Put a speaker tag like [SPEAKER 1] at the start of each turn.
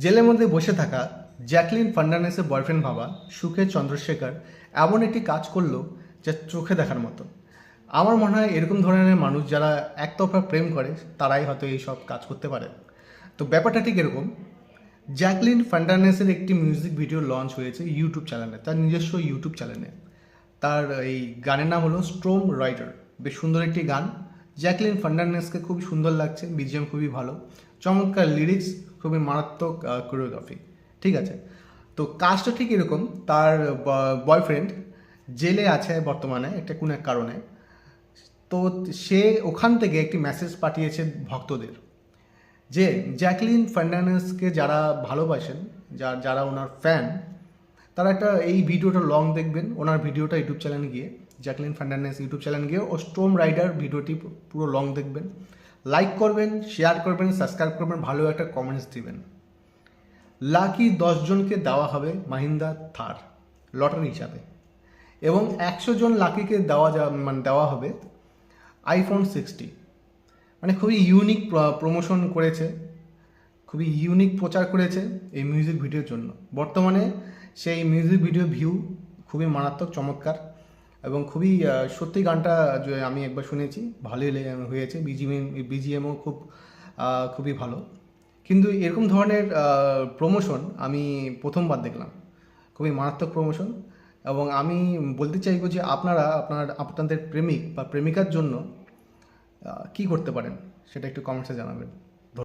[SPEAKER 1] জেলের মধ্যে বসে থাকা জ্যাকলিন ফার্নান্ডেসের বয়ফ্রেন্ড ভাবা সুখের চন্দ্রশেখর এমন একটি কাজ করলো যা চোখে দেখার মতো। আমার মনে হয় এরকম ধরনের মানুষ যারা একতরফা প্রেম করে তারাই হয়তো এই সব কাজ করতে পারে। তো ব্যাপারটা ঠিক এরকম, জ্যাকলিন ফার্নান্ডেসের একটি মিউজিক ভিডিও লঞ্চ হয়েছে ইউটিউব চ্যানেলে, তার নিজস্ব ইউটিউব চ্যানেলে। তার এই গানের নাম হলো স্ট্রম রাইডার। বেশ সুন্দর একটি গান। জ্যাকলিন ফার্নান্ডেসকে খুব সুন্দর লাগছে, বিজিএম খুবই ভালো, চমৎকার লিরিক্স, খুবই মারাত্মক কোরিওগ্রাফি। ঠিক আছে, তো কাজটা ঠিক এরকম, তার বয়ফ্রেন্ড জেলে আছে বর্তমানে একটা কোনো এক কারণে। তো সে ওখান থেকে একটি মেসেজ পাঠিয়েছে ভক্তদের যে জ্যাকলিন ফার্নান্ডেসকে যারা ভালোবাসেন, যারা ওনার ফ্যান, তারা একটা এই ভিডিওটা লং দেখবেন। ওনার ভিডিওটা ইউটিউব চ্যানেলে গিয়ে, জ্যাকলিন ফার্নান্ডেস ইউটিউব চ্যানেলে গিয়ে ও স্ট্রম রাইডার ভিডিওটি পুরো লং দেখবেন, লাইক করবেন, শেয়ার করবেন, সাবস্ক্রাইব করবেন, ভালো একটা কমেন্টস দিবেন। লাকি 10 জনকে দেওয়া হবে মাহিন্দ্রা থার লটারি হিসাবে, এবং 100 জন লাকিকে দেওয়া হবে আইফোন 60। মানে খুবই ইউনিক প্রমোশন করেছে, খুবই ইউনিক প্রচার করেছে এই মিউজিক ভিডিওর জন্য। বর্তমানে সেই মিউজিক ভিডিও ভিউ খুবই মারাত্মক, চমৎকার, এবং খুবই সত্যি গানটা আমি একবার শুনেছি, ভালোই হয়েছে। বিজিএমও খুবই ভালো। কিন্তু এরকম ধরনের প্রমোশন আমি প্রথমবার দেখলাম, খুবই মারাত্মক প্রমোশন। এবং আমি বলতে চাইবো যে আপনাদের প্রেমিক বা প্রেমিকার জন্য কী করতে পারেন সেটা একটু কমেন্টসে জানাবেন।